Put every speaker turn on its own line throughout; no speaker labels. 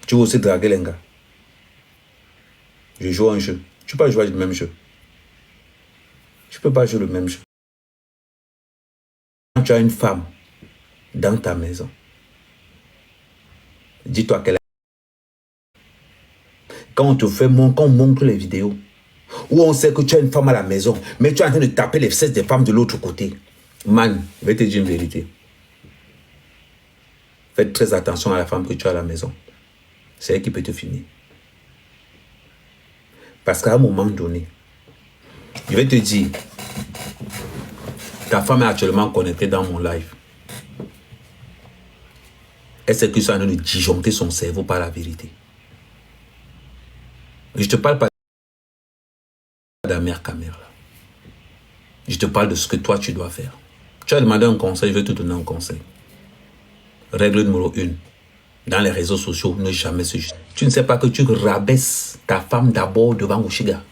Tu veux aussi draguer les gars. Je joue un jeu. Tu peux pas jouer le même jeu. Tu peux pas jouer le même jeu. Quand tu as une femme dans ta maison, dis-toi qu'elle a... Quand on te fait, quand on montre les vidéos, où on sait que tu as une femme à la maison, mais tu es en train de taper les fesses des femmes de l'autre côté. Man, je vais te dire une vérité. Faites très attention à la femme que tu as à la maison. C'est elle qui peut te finir. Parce qu'à un moment donné, je vais te dire, ta femme est actuellement connectée dans mon live. Elle sait que je suis en train de disjoncter son cerveau par la vérité. Je te parle pas de la mère caméra. Je te parle de ce que toi tu dois faire. Tu as demandé un conseil, je vais te donner un conseil. Règle numéro 1. Dans les réseaux sociaux, ne jamais se justifier. Tu ne sais pas que tu rabaisses ta femme d'abord devant Oshiga.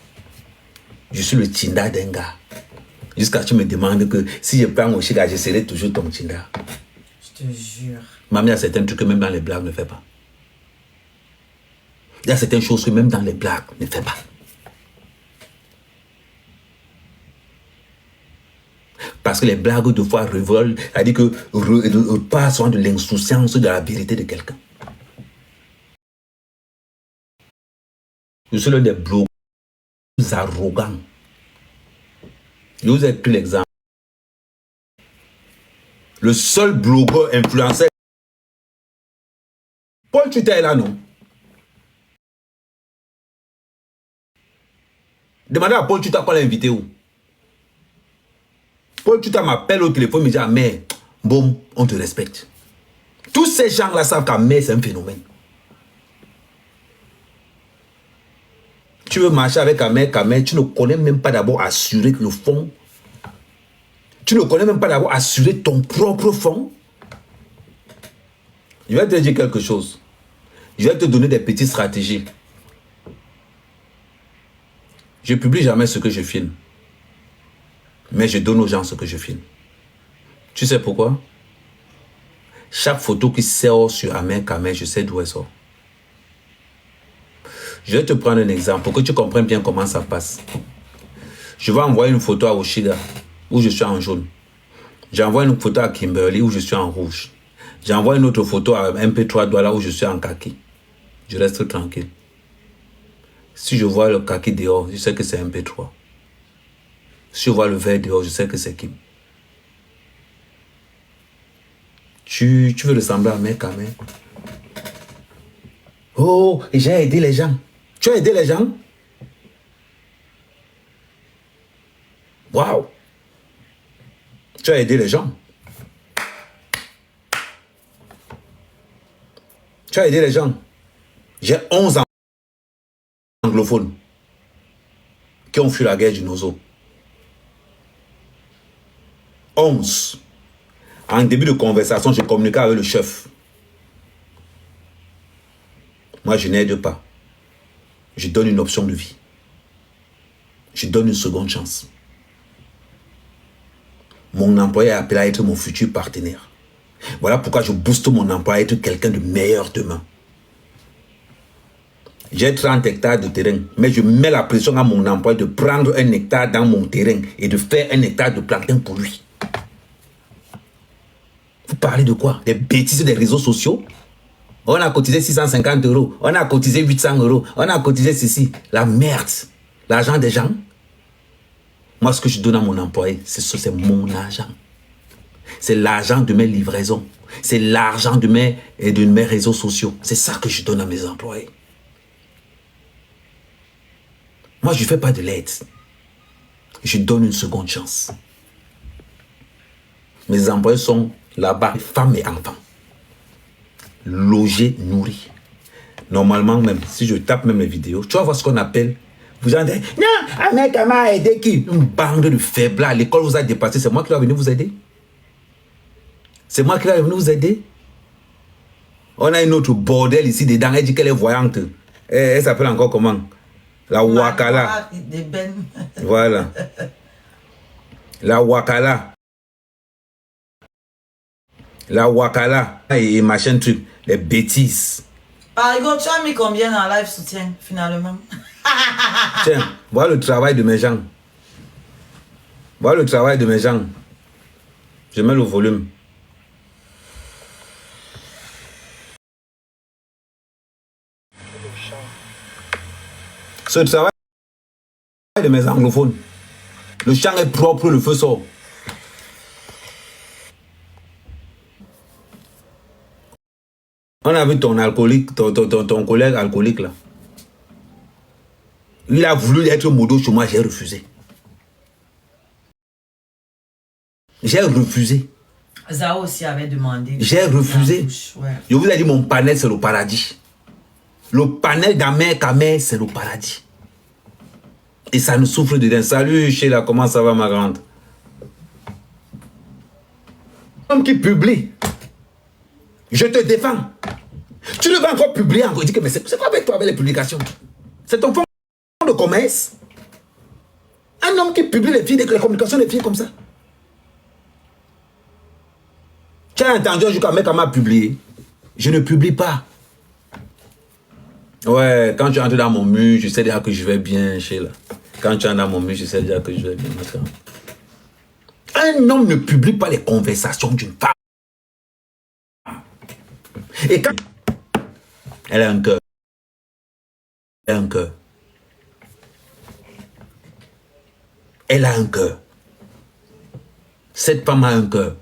Je suis le Tinda d'un gars. Jusqu'à ce que tu me demandes que si je prends Oshiga, je serai toujours ton Tinda.
Je te jure.
Même il y a certains trucs que même dans les blagues ne fais pas. Il y a certaines choses que même dans les blagues ne fais pas. Parce que les blagues de fois revolent, c'est-à-dire que passent de l'insouciance de la vérité de quelqu'un. Je suis l'un des blogueurs arrogants. Je vous ai pris l'exemple. Le seul blogueur influenceur. Paul Twitter est là, non? Demandez à Paul Twitter qu'on l'a invité où? Paul Twitter m'appelle au téléphone et me dit, ah, mais, boum, on te respecte. Tous ces gens-là savent qu'Amé, c'est un phénomène. Tu veux marcher avec Amé, tu ne connais même pas d'abord assurer le fond. Tu ne connais même pas d'abord assurer ton propre fond. Je vais te dire quelque chose. Je vais te donner des petites stratégies. Je ne publie jamais ce que je filme. Mais je donne aux gens ce que je filme. Tu sais pourquoi? Chaque photo qui sort sur Amé, je sais d'où elle sort. Je vais te prendre un exemple pour que tu comprennes bien comment ça passe. Je vais envoyer une photo à Oshiga où je suis en jaune. J'envoie une photo à Kimberly où je suis en rouge. J'envoie une autre photo à MP3 Douala où je suis en kaki. Je reste tranquille. Si je vois le kaki dehors, je sais que c'est MP3. Si je vois le vert dehors, je sais que c'est Kim. Tu veux ressembler à mec, à mec. Oh, j'ai aidé les gens. Tu as aidé les gens? Waouh! Tu as aidé les gens. Tu as aidé les gens. J'ai 11 anglophones qui ont fui la guerre du Nozo. 11. En début de conversation, je communiquais avec le chef. Moi, je n'aide pas. Je donne une option de vie. Je donne une seconde chance. Mon employé est appelé à être mon futur partenaire. Voilà pourquoi je booste mon employé à être quelqu'un de meilleur demain. J'ai 30 hectares de terrain, mais je mets la pression à mon employé de prendre un hectare dans mon terrain et de faire un hectare de plantain pour lui. Vous parlez de quoi? Des bêtises des réseaux sociaux? On a cotisé 650 €, on a cotisé 800 €, on a cotisé ceci. La merde. L'argent des gens. Moi, ce que je donne à mon employé, c'est mon argent. C'est l'argent de mes livraisons. C'est l'argent de mes réseaux sociaux. C'est ça que je donne à mes employés. Moi, je ne fais pas de l'aide. Je donne une seconde chance. Mes employés sont là-bas, femmes et enfants. Logés, nourris. Normalement, même si je tape même les vidéos, tu vas voir ce qu'on appelle. Vous allez dire, non, un mec m'a aidé qui? Une bande de faibles. L'école vous a dépassé. C'est moi qui vais venir vous aider. C'est moi qui vais venir vous aider. On a une autre bordel ici dedans. Elle dit qu'elle est voyante. Elle s'appelle encore comment? La Wakala. Voilà. La Wakala. La Wakala. Et machin truc. Les bêtises.
Parigo, tu as mis combien dans live soutien, finalement?
Tiens, voilà le travail de mes gens. Voilà le travail de mes gens. Je mets le volume. Ce travail de mes anglophones. Le champ est propre, le feu sort. On a vu ton alcoolique, ton collègue alcoolique là. Il a voulu être modo chez moi, j'ai refusé. J'ai refusé.
Zao aussi avait demandé.
J'ai refusé.
Ouais.
Je vous ai dit, mon panel, c'est le paradis. Le panel d'Amer Kamer, c'est le paradis. Et ça nous souffle dedans. Salut Sheila, comment ça va ma grande? Homme qui publie. Je te défends. Tu ne vas encore publier encore. Dis que mais c'est quoi avec toi avec les publications? C'est ton fonds de commerce. Un homme qui publie les communications des filles comme ça. Tu as entendu jusqu'à mec m'a publié. Je ne publie pas. Ouais, quand tu entres dans mon mur, je sais déjà que je vais bien, Sheila. Quand tu entres dans mon mur, je sais déjà que je vais bien. Un homme ne publie pas les conversations d'une femme. Et quand elle a un cœur. Elle a un cœur. Elle a un cœur. Cette femme a un cœur.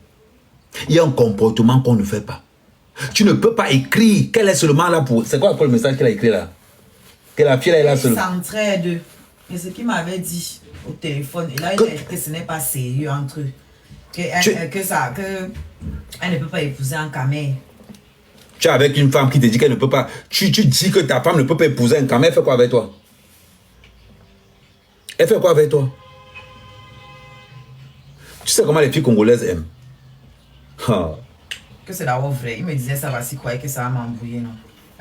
Il y a un comportement qu'on ne fait pas. Tu ne peux pas écrire qu'elle est seulement là pour... C'est quoi le message qu'elle a écrit là? Que la fille là est là seulement.
Ça s'entraide. Et ce qu'il m'avait dit au téléphone, et là il a dit que ce n'est pas sérieux entre eux. Elle ne peut pas épouser un camé.
Tu es avec une femme qui te dit qu'elle ne peut pas... Tu dis que ta femme ne peut pas épouser un camé. Elle fait quoi avec toi? Elle fait quoi avec toi? Tu sais comment les filles congolaises aiment? Oh.
Que c'est d'abord vrai. Il me disait ça va s'y croire que ça va m'embrouiller, non?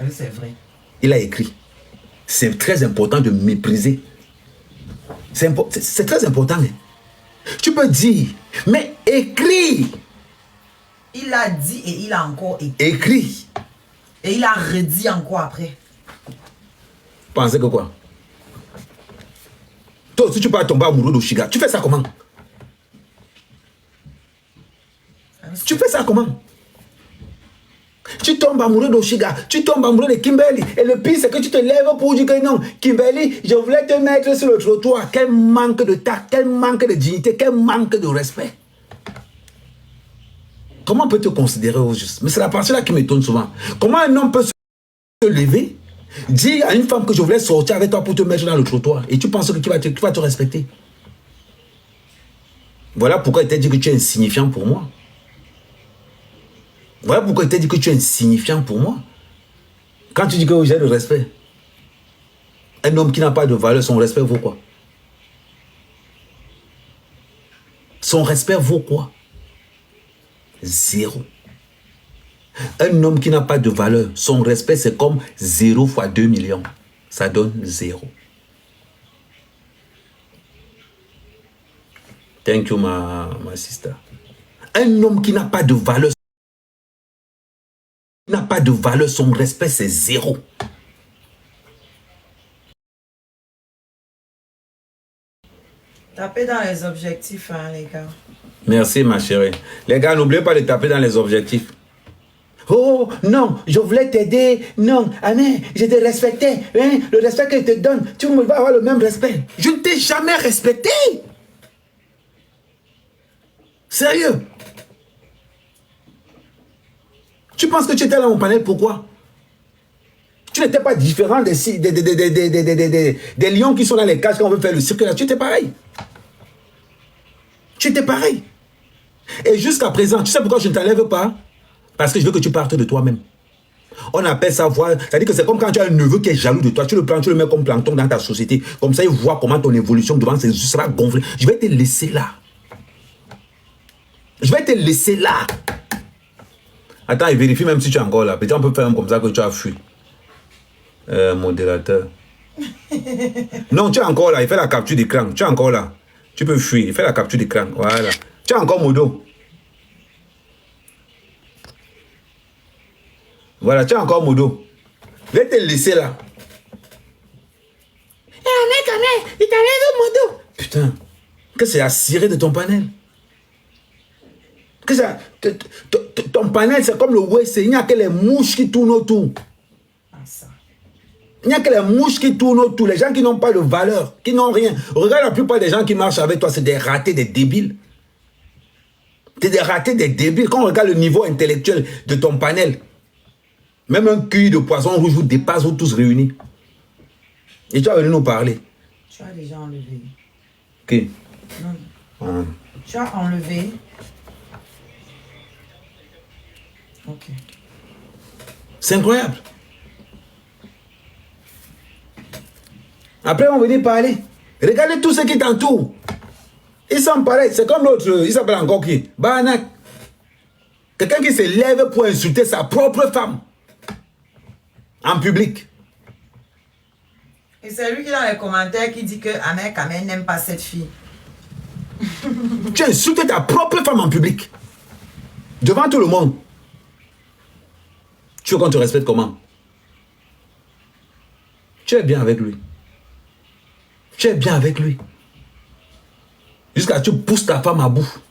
C'est vrai.
Il a écrit. C'est très important de mépriser. C'est très important. Mais tu peux dire, mais écris.
Il a dit et il a encore écrit.
Écris.
Et il a redit encore après.
Pensez que quoi? Toi aussi tu peux tomber amoureux d'Oshiga. Tu fais ça comment? Tu fais ça comment? Tu tombes amoureux d'Oshiga, tu tombes amoureux de Kimberly. Et le pire, c'est que tu te lèves pour dire que non, Kimberly, je voulais te mettre sur le trottoir. Quel manque de tact, quel manque de dignité, quel manque de respect. Comment on peut te considérer au juste? Mais c'est la partie là qui m'étonne souvent. Comment un homme peut se lever, dire à une femme que je voulais sortir avec toi pour te mettre dans le trottoir et tu penses que tu vas te respecter? Voilà pourquoi il t'a dit que tu es insignifiant pour moi. Voilà pourquoi il t'a dit que tu es insignifiant pour moi. Quand tu dis que j'ai le respect, un homme qui n'a pas de valeur, son respect vaut quoi? Son respect vaut quoi? Zéro. Un homme qui n'a pas de valeur, son respect c'est comme 0 fois 2 millions. Ça donne 0. Thank you, ma sister. Un homme qui n'a pas de valeur, son respect c'est 0.
Tapez dans les objectifs, hein, les gars.
Merci, ma chérie. Les gars, n'oubliez pas de taper dans les objectifs. Oh, non, je voulais t'aider. Non, Amen, je te respectais. Hein, le respect que je te donne, tu vas avoir le même respect. Je ne t'ai jamais respecté. Sérieux. Tu penses que tu étais dans mon panel, pourquoi? Tu n'étais pas différent des lions qui sont dans les cages quand on veut faire le cirque là. Tu étais pareil. Tu étais pareil. Et jusqu'à présent, tu sais pourquoi je ne t'enlève pas? Parce que je veux que tu partes de toi-même. On appelle ça voir. C'est-à-dire que c'est comme quand tu as un neveu qui est jaloux de toi. Tu le prends, tu le mets comme plancton dans ta société. Comme ça, il voit comment ton évolution devant ses yeux sera gonflée. Je vais te laisser là. Je vais te laisser là. Attends, il vérifie même si tu es encore là. Peut-être on peut faire même comme ça que tu as fui. Modérateur. Non, tu es encore là. Il fait la capture d'écran. Tu es encore là. Tu peux fuir. Il fait la capture d'écran. Voilà. Tu es encore modo. Voilà, tu es encore modo. Je vais te laisser là. Il t'enlève le moto. Putain, que c'est à cirer de ton panel. Que ça, ton panel, c'est comme le WC. Il n'y a que les mouches qui tournent autour. Il n'y a que les mouches qui tournent autour. Les gens qui n'ont pas de valeur, qui n'ont rien. Regarde la plupart des gens qui marchent avec toi, c'est des ratés, des débiles. C'est des ratés, des débiles. Quand on regarde le niveau intellectuel de ton panel, même un cuir de poisson rouge vous dépasse, vous tous réunis. Et tu as venu nous parler.
Tu as déjà enlevé.
Ok.
Non. Tu as enlevé. Ok.
C'est incroyable. Après, on va venir parler. Regardez tous ceux qui t'entourent. Ils sont pareils. C'est comme l'autre, il s'appelle encore qui? Banak. Quelqu'un qui se lève pour insulter sa propre femme. En public.
Et c'est lui qui dans les commentaires qui dit que Ahmed Kamel n'aime pas cette fille.
Tu as insulté ta propre femme en public. Devant tout le monde. Tu veux qu'on te respecte comment? Tu es bien avec lui. Tu es bien avec lui. Jusqu'à ce que tu pousses ta femme à bout.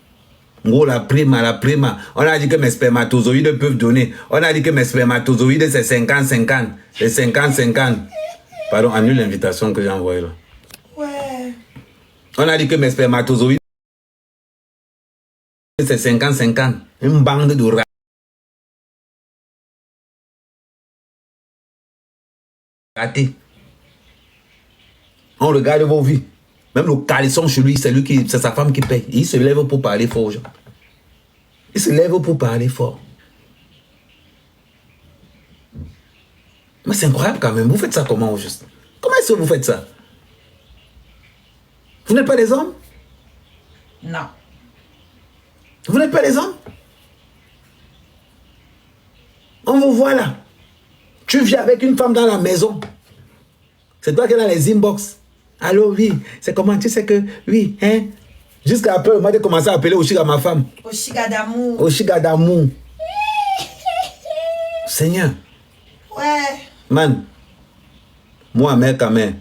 Gros, la prima. On a dit que mes spermatozoïdes peuvent donner. On a dit que mes spermatozoïdes, c'est 50-50. C'est 50-50. Pardon, annule l'invitation que j'ai envoyée là.
Ouais.
On a dit que mes spermatozoïdes, c'est 50-50. Une bande de rats. Ratés. On regarde vos vies. Même le caleçon chez lui, c'est sa femme qui paye. Il se lève pour parler fort aux gens. Il se lève pour parler fort. Mais c'est incroyable quand même. Vous faites ça comment au juste? Comment est-ce que vous faites ça? Vous n'êtes pas des hommes?
Non.
Vous n'êtes pas des hommes? On vous voit là. Tu vis avec une femme dans la maison. C'est toi qui es dans les inbox. Allô, oui. C'est comment? Tu sais que, oui, hein? Jusqu'à après, on m'a commencé à appeler Oshiga ma femme.
Oshiga d'amour.
Oshiga d'amour. Seigneur.
Ouais.
Man, moi, mère, Kamel,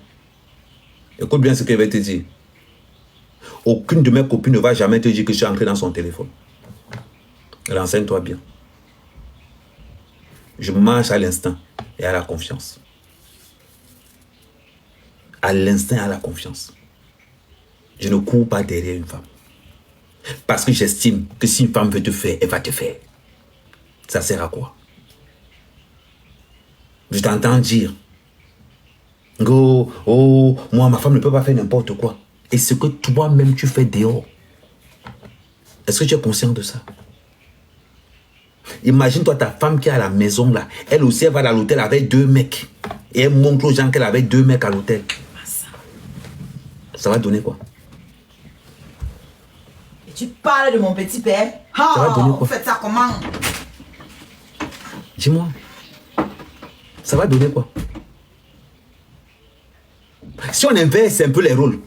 écoute bien ce que je vais te dire. Aucune de mes copines ne va jamais te dire que je suis entré dans son téléphone. Renseigne-toi bien. Je marche à l'instinct et à la confiance. À l'instinct et à la confiance. Je ne cours pas derrière une femme. Parce que j'estime que si une femme veut te faire, elle va te faire. Ça sert à quoi? Je t'entends dire, oh, moi, ma femme ne peut pas faire n'importe quoi. Et ce que toi-même tu fais dehors, est-ce que tu es conscient de ça? Imagine-toi ta femme qui est à la maison là. Elle aussi, elle va à l'hôtel avec 2 mecs. Et elle montre aux gens qu'elle avait 2 mecs à l'hôtel. Ça va donner quoi?
Et tu parles de mon petit père?
Ça va donner quoi?
Vous faites ça comment?
Dis-moi. Ça va donner quoi? Si on inverse un peu les rôles,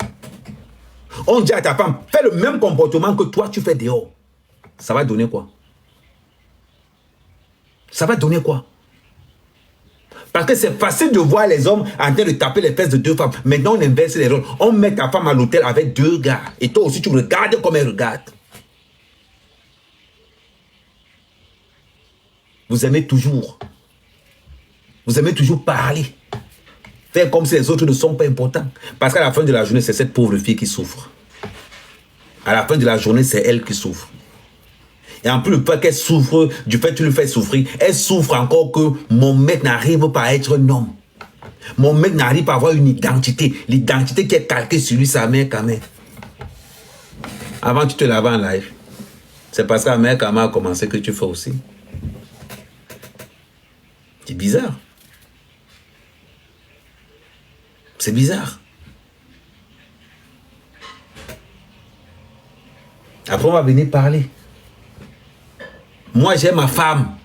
on dit à ta femme, fais le même comportement que toi tu fais dehors. Ça va donner quoi? Ça va donner quoi? Parce que c'est facile de voir les hommes en train de taper les fesses de 2 femmes. Maintenant, on inverse les rôles. On met ta femme à l'hôtel avec 2 gars. Et toi aussi, tu regardes comme elle regarde. Vous aimez toujours. Vous aimez toujours parler. Faire comme si les autres ne sont pas importants. Parce qu'à la fin de la journée, c'est cette pauvre fille qui souffre. À la fin de la journée, c'est elle qui souffre. Et en plus, le fait qu'elle souffre, du fait que tu le fais souffrir, elle souffre encore que mon mec n'arrive pas à être un homme. Mon mec n'arrive pas à avoir une identité. L'identité qui est calquée sur lui, sa mère quand même. Avant, tu te lavais en live. C'est parce que la mère quand même a commencé que tu fais aussi. C'est bizarre. C'est bizarre. Après, on va venir parler. Moi, j'ai ma femme.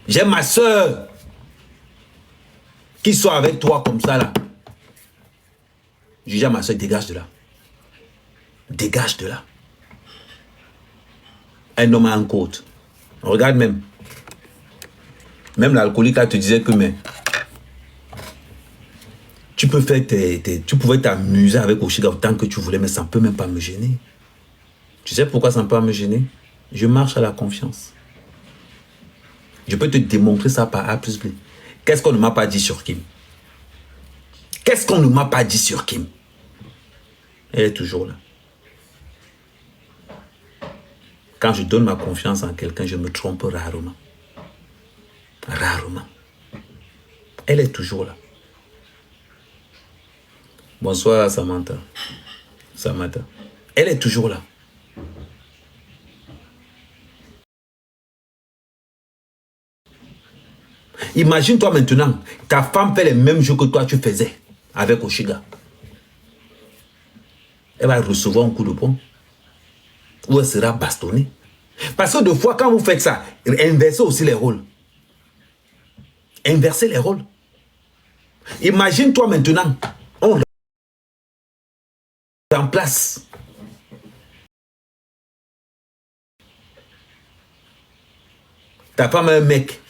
J'ai ma soeur. Qui soit avec toi comme ça, là. Je dis à ma soeur, dégage de là. Dégage de là. Un homme en côte. Regarde même. Même l'alcoolique, là, te disait que, mais... Tu peux faire tu pouvais t'amuser avec Oshiga autant que tu voulais, mais ça ne peut même pas me gêner. Tu sais pourquoi ça ne peut pas me gêner? Je marche à la confiance. Je peux te démontrer ça par A plus B. Qu'est-ce qu'on ne m'a pas dit sur Kim? Qu'est-ce qu'on ne m'a pas dit sur Kim? Elle est toujours là. Quand je donne ma confiance en quelqu'un, je me trompe rarement. Rarement. Elle est toujours là. Bonsoir Samantha. Samantha. Elle est toujours là. Imagine-toi maintenant, ta femme fait les mêmes jeux que toi tu faisais avec Oshiga. Elle va recevoir un coup de poing. Ou elle sera bastonnée. Parce que des fois, quand vous faites ça, inversez aussi les rôles. Inversez les rôles. Imagine-toi maintenant, on remplace. Ta femme est un mec.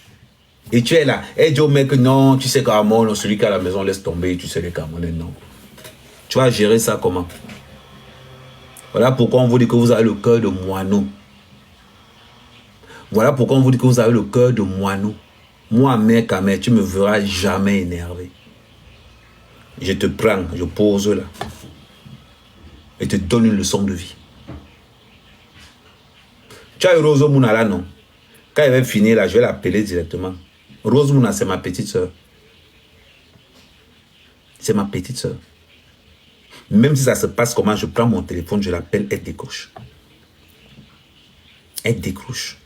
Et tu es là. Elle dit au mec, non, tu sais qu'Amon, celui qui est à la maison, laisse tomber, tu sais les Camerounais, non. Tu vas gérer ça comment? Voilà pourquoi on vous dit que vous avez le cœur de moineau. Voilà pourquoi on vous dit que vous avez le cœur de moineau. Moi, mec, tu ne me verras jamais énervé. Je te prends, je pose là. Et te donne une leçon de vie. Tu as eu Rose Mouna là, non? Quand elle va finir là, je vais l'appeler directement. Rose Mouna, c'est ma petite soeur. C'est ma petite soeur. Même si ça se passe comment, je prends mon téléphone, je l'appelle, elle décroche. Elle décroche.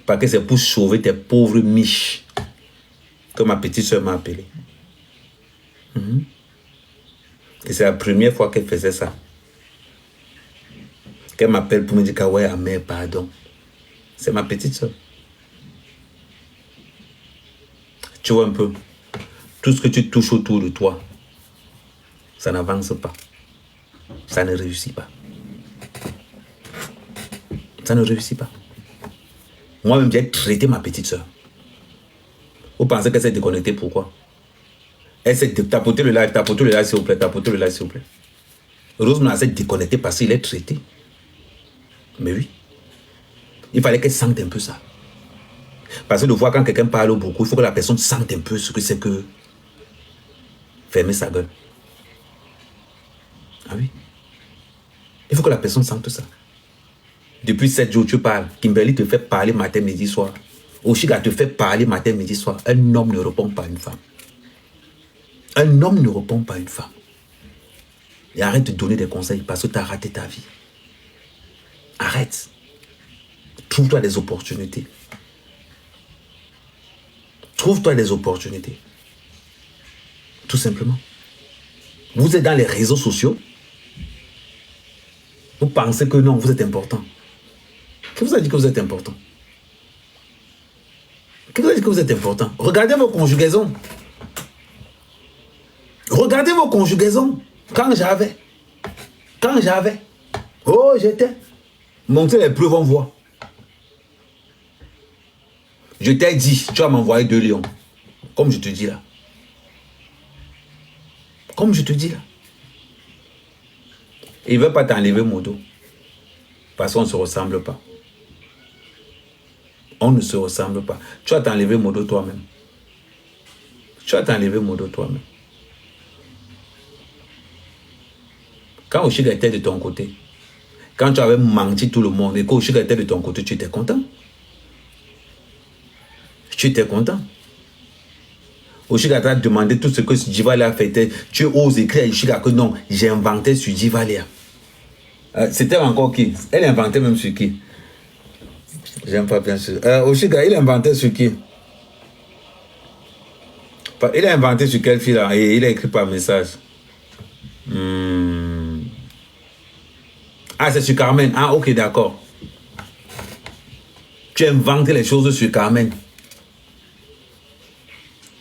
Parce que c'est pour sauver tes pauvres miches que ma petite soeur m'a appelé. Et c'est la première fois qu'elle faisait ça. Qu'elle m'appelle pour me dire que ouais, Amé, pardon. C'est ma petite soeur. Tu vois un peu, tout ce que tu touches autour de toi, ça n'avance pas. Ça ne réussit pas. Ça ne réussit pas. Moi-même, j'ai traité ma petite soeur. Vous pensez qu'elle s'est déconnectée, pourquoi? Elle s'est tapotée le live, s'il vous plaît, tapotez le live, s'il vous plaît. Heureusement, elle s'est déconnectée parce qu'il est traité. Mais oui. Il fallait qu'elle sente un peu ça. Parce que de fois, quand quelqu'un parle beaucoup, il faut que la personne sente un peu ce que c'est que fermer sa gueule. Ah oui. Il faut que la personne sente ça. Depuis 7 jours, tu parles. Kimberly te fait parler matin, midi, soir. Oshiga te fait parler matin, midi, soir. Un homme ne répond pas à une femme. Un homme ne répond pas à une femme. Et arrête de donner des conseils parce que tu as raté ta vie. Arrête. Trouve-toi des opportunités. Trouve-toi des opportunités. Tout simplement. Vous êtes dans les réseaux sociaux. Vous pensez que non, vous êtes important. Qui vous a dit que vous êtes important? Qui vous a dit que vous êtes important? Regardez vos conjugaisons. Regardez vos conjugaisons. Quand j'avais. Oh, j'étais. Montrez les preuves, on voit. Je t'ai dit, tu vas m'envoyer 2 lions. Comme je te dis là. Comme je te dis là. Il ne veut pas t'enlever mon dos. Parce qu'on ne se ressemble pas. On ne se ressemble pas. Tu vas t'enlever mon dos toi-même. Tu vas t'enlever mon dos toi-même. Quand Oshiga était de ton côté, quand tu avais menti tout le monde et que Oshiga était de ton côté, tu étais content. Tu étais content. Oshiga t'a demandé tout ce que Divalia a fait. Tu oses écrire à Oshiga que non, j'ai inventé sur Divalia. C'était encore qui? Elle inventait même sur qui? J'aime pas bien sûr. Oshiga, il a inventé sur qui? Il a inventé sur quelle fille là? Et il a écrit par message. Ah, c'est sur Carmen. Ah, ok, d'accord. Tu as inventé les choses sur Carmen.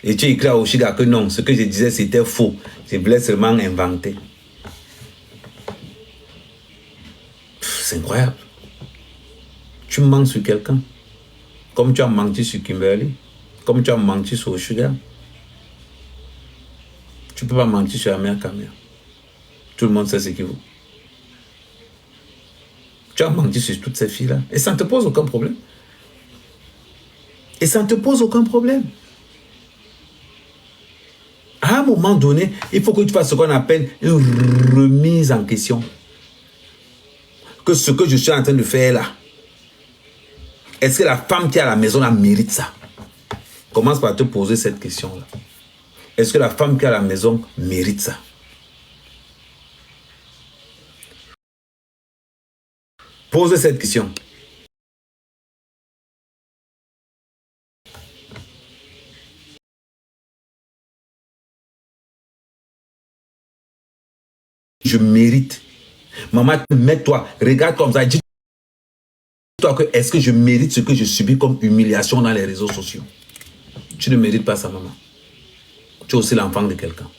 Et tu écris à Oshiga que non, ce que je disais c'était faux. Je voulais seulement inventer. C'est incroyable. Tu mens sur quelqu'un. Comme tu as menti sur Kimberly, comme tu as menti sur Oshiga, tu ne peux pas mentir sur la mère Kamea. Tout le monde sait ce qu'il vaut. Tu as menti sur toutes ces filles-là. Et ça ne te pose aucun problème. Et ça ne te pose aucun problème. À un moment donné, il faut que tu fasses ce qu'on appelle une remise en question. Que ce que je suis en train de faire là, est-ce que la femme qui est à la maison là mérite ça? Commence par te poser cette question-là. Est-ce que la femme qui est à la maison mérite ça? Pose cette question. Je mérite. Maman, mets-toi, regarde comme ça, dis-toi que est-ce que je mérite ce que je subis comme humiliation dans les réseaux sociaux? Tu ne mérites pas ça, maman. Tu es aussi l'enfant de quelqu'un.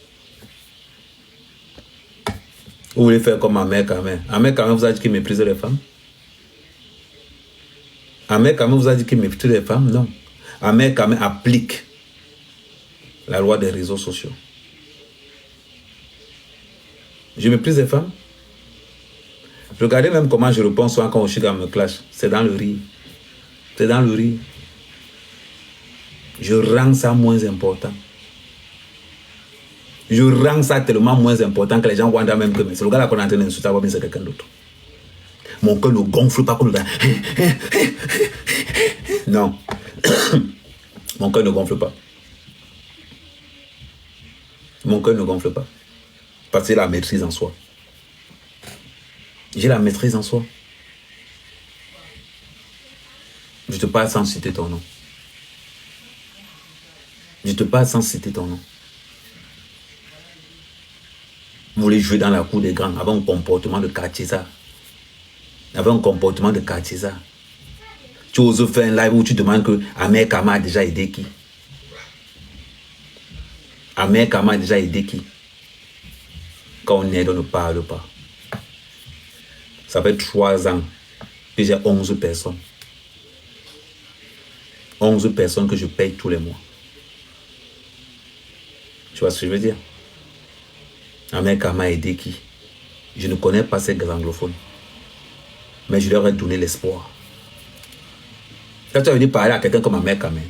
Vous voulez faire comme ma mère quand même. Ma mère quand même vous a dit qu'il méprise les femmes? Ma mère quand même vous a dit qu'il méprise les femmes? Non. Ma mère quand même applique la loi des réseaux sociaux. Je méprise les femmes? Regardez même comment je réponds souvent quand Oshiga me clash. C'est dans le rire. C'est dans le rire. Je rends ça moins important. Je rends ça tellement moins important que les gens voient même que c'est le gars là qu'on est en train d'insulter, mais c'est quelqu'un d'autre. Mon cœur ne gonfle pas comme le gars. Non. Mon cœur ne gonfle pas. Mon cœur ne gonfle pas. Parce que j'ai la maîtrise en soi. J'ai la maîtrise en soi. Je te parle sans citer ton nom. Je te parle sans citer ton nom. Vous voulez jouer dans la cour des grands avec un comportement de quartier ça. Avec un comportement de quartier ça. Tu oses faire un live où tu demandes que Ahmed Kama a déjà aidé qui? Ahmed Kama a déjà aidé qui? Quand on aide, on ne parle pas. Ça fait 3 ans que j'ai 11 personnes. 11 personnes que je paye tous les mois. Tu vois ce que je veux dire? Ahmed Kama a aidé qui? Je ne connais pas ces anglophones. Mais je leur ai donné l'espoir. Quand tu vas venir parler à quelqu'un comme Ahmed Kama,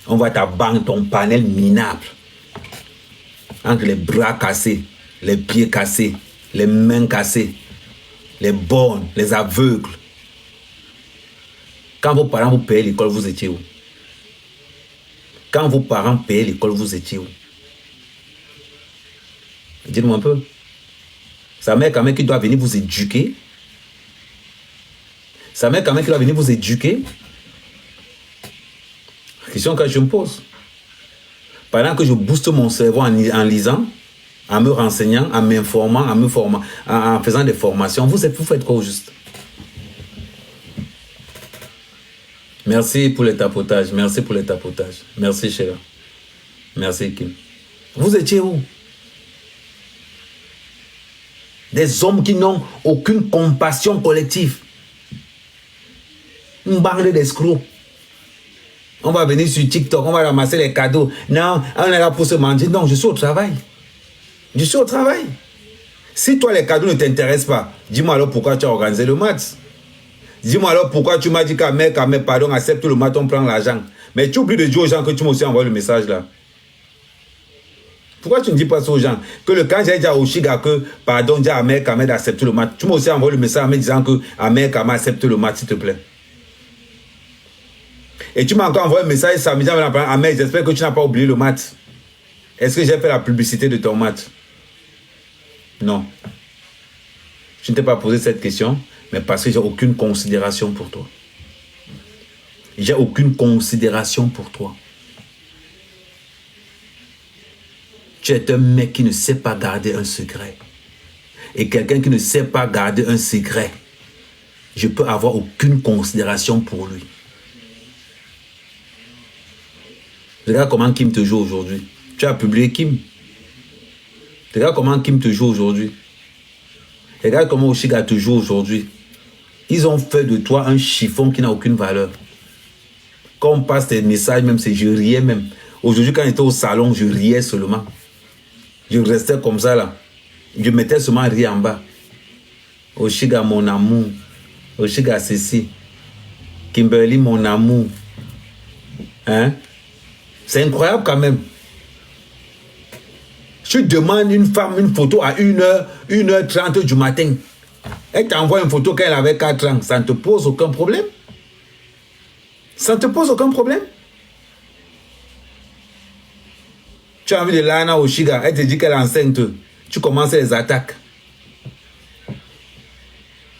on va t'abattre ton panel minable. Entre les bras cassés, les pieds cassés, les mains cassées, les bornes, les aveugles. Quand vos parents vous payaient l'école, vous étiez où? Quand vos parents payaient l'école, vous étiez où? Dites-moi un peu. Sa mère quand même qui doit venir vous éduquer. Sa mère quand même qui doit venir vous éduquer. Question que je me pose. Pendant que je booste mon cerveau en lisant, en me renseignant, en m'informant, en me formant, en faisant des formations, vous faites quoi au juste? Merci pour les tapotages. Merci pour les tapotages. Merci Sheila. Merci Kim. Vous étiez où? Des hommes qui n'ont aucune compassion collective. Une bande d'escrocs. On va venir sur TikTok, on va ramasser les cadeaux. Non, on est là pour se mentir. Non, je suis au travail. Je suis au travail. Si toi, les cadeaux ne t'intéressent pas, dis-moi alors pourquoi tu as organisé le match. Dis-moi alors pourquoi tu m'as dit qu'à mec, pardon, accepte le match, on prend l'argent. Mais tu oublies de dire aux gens que tu m'as aussi envoyé le message là. Pourquoi tu ne dis pas ça aux gens? Que le quand j'ai dit à Oshiga que, pardon, dis à Ahmed Kama d'accepter le match. Tu m'as aussi envoyé le message en me disant que Ahmed Kama accepte le match, s'il te plaît. Et tu m'as encore envoyé un message samedi en appelant Ahmed, j'espère que tu n'as pas oublié le match. Est-ce que j'ai fait la publicité de ton match? Non. Je ne t'ai pas posé cette question, mais parce que j'ai aucune considération pour toi. J'ai aucune considération pour toi. Tu es un mec qui ne sait pas garder un secret. Et quelqu'un qui ne sait pas garder un secret, je peux avoir aucune considération pour lui. Regarde comment Kim te joue aujourd'hui. Tu as publié Kim. Regarde comment Kim te joue aujourd'hui. Regarde comment Oshiga te joue aujourd'hui. Ils ont fait de toi un chiffon qui n'a aucune valeur. Quand on passe des messages, même, je riais même. Aujourd'hui, quand j'étais au salon, je riais seulement. Je restais comme ça, là. Je mettais seulement rire en bas. Oshiga, mon amour. Oshiga, ceci. Kimberly, mon amour. Hein? C'est incroyable quand même. Tu demandes une femme une photo à 1h30 du matin. Elle t'envoie une photo quand elle avait 4 ans. Ça ne te pose aucun problème? Ça ne te pose aucun problème? Tu as envie de Lana Oshiga, elle te dit qu'elle est enceinte. Tu commences les attaques.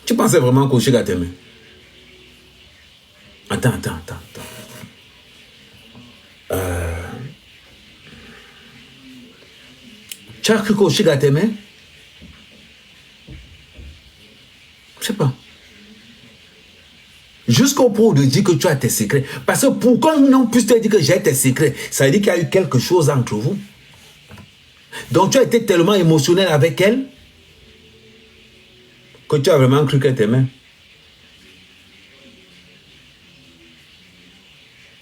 Tu pensais vraiment qu'Oshiga t'aimait? Attends. Tu as cru qu'Oshiga t'aimait? Je sais pas. Jusqu'au point de dire que tu as tes secrets. Parce que pourquoi on puisse te dire que j'ai tes secrets? Ça veut dire qu'il y a eu quelque chose entre vous. Donc tu as été tellement émotionnel avec elle que tu as vraiment cru qu'elle t'aimait.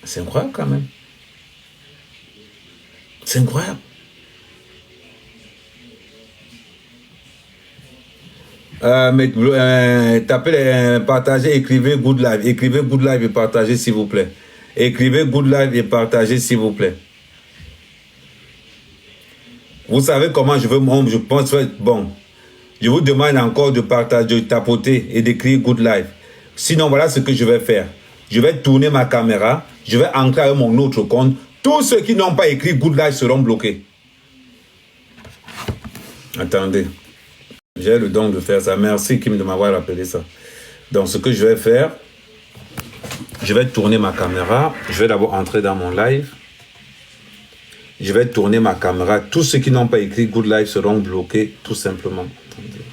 C'est incroyable quand même. C'est incroyable. Tapez, partagez, écrivez Good Live. Écrivez Good Live et partagez s'il vous plaît. Écrivez Good Live et partagez s'il vous plaît. Vous savez comment je pense bon. Je vous demande encore de partager, de tapoter et d'écrire Good Live. Sinon, voilà ce que je vais faire. Je vais tourner ma caméra. Je vais entrer avec mon autre compte. Tous ceux qui n'ont pas écrit Good Live seront bloqués. Attendez. J'ai le don de faire ça. Merci Kim de m'avoir rappelé ça. Donc ce que je vais faire, je vais tourner ma caméra. Je vais d'abord entrer dans mon live. Je vais tourner ma caméra. Tous ceux qui n'ont pas écrit Good Live seront bloqués tout simplement. Attendez.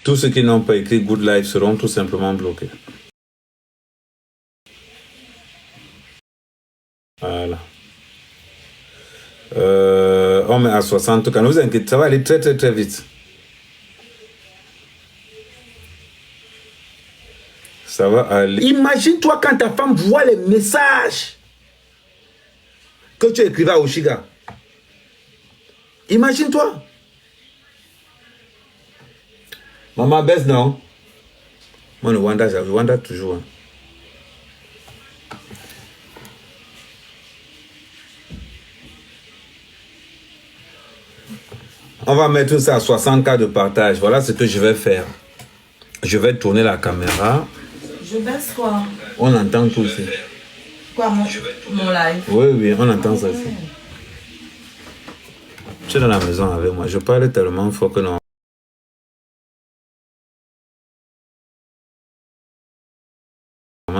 Tous ceux qui n'ont pas écrit Good Live seront tout simplement bloqués. Voilà. On met à 60. Quand vous inquiétez, ça va aller très vite. Ça va aller. Imagine-toi quand ta femme voit les messages que tu écrivais à Oshiga. Imagine-toi. Maman baisse, non? Moi, je wonder toujours. Hein. On va mettre ça à 60K de partage. Voilà ce que je vais faire. Je vais tourner la caméra.
Je baisse quoi?
On entend tout aussi.
Quoi, mon live?
Oui, on entend ça aussi. Tu es dans la maison avec moi. Je parle tellement fort que non.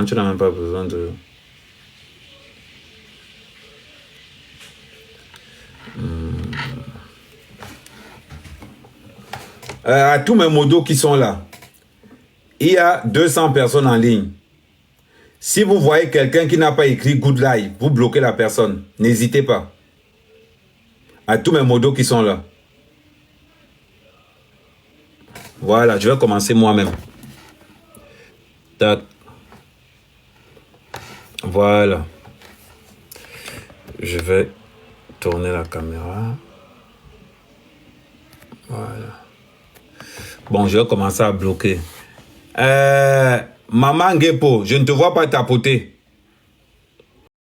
Tu n'as même pas besoin de... À tous mes modos qui sont là, il y a 200 personnes en ligne. Si vous voyez quelqu'un qui n'a pas écrit Good Live, vous bloquez la personne. N'hésitez pas. À tous mes modos qui sont là. Voilà, je vais commencer moi-même. Tac. Voilà. Je vais tourner la caméra. Voilà. Bon, je vais commencer à bloquer. Maman Gepo, je ne te vois pas tapoter.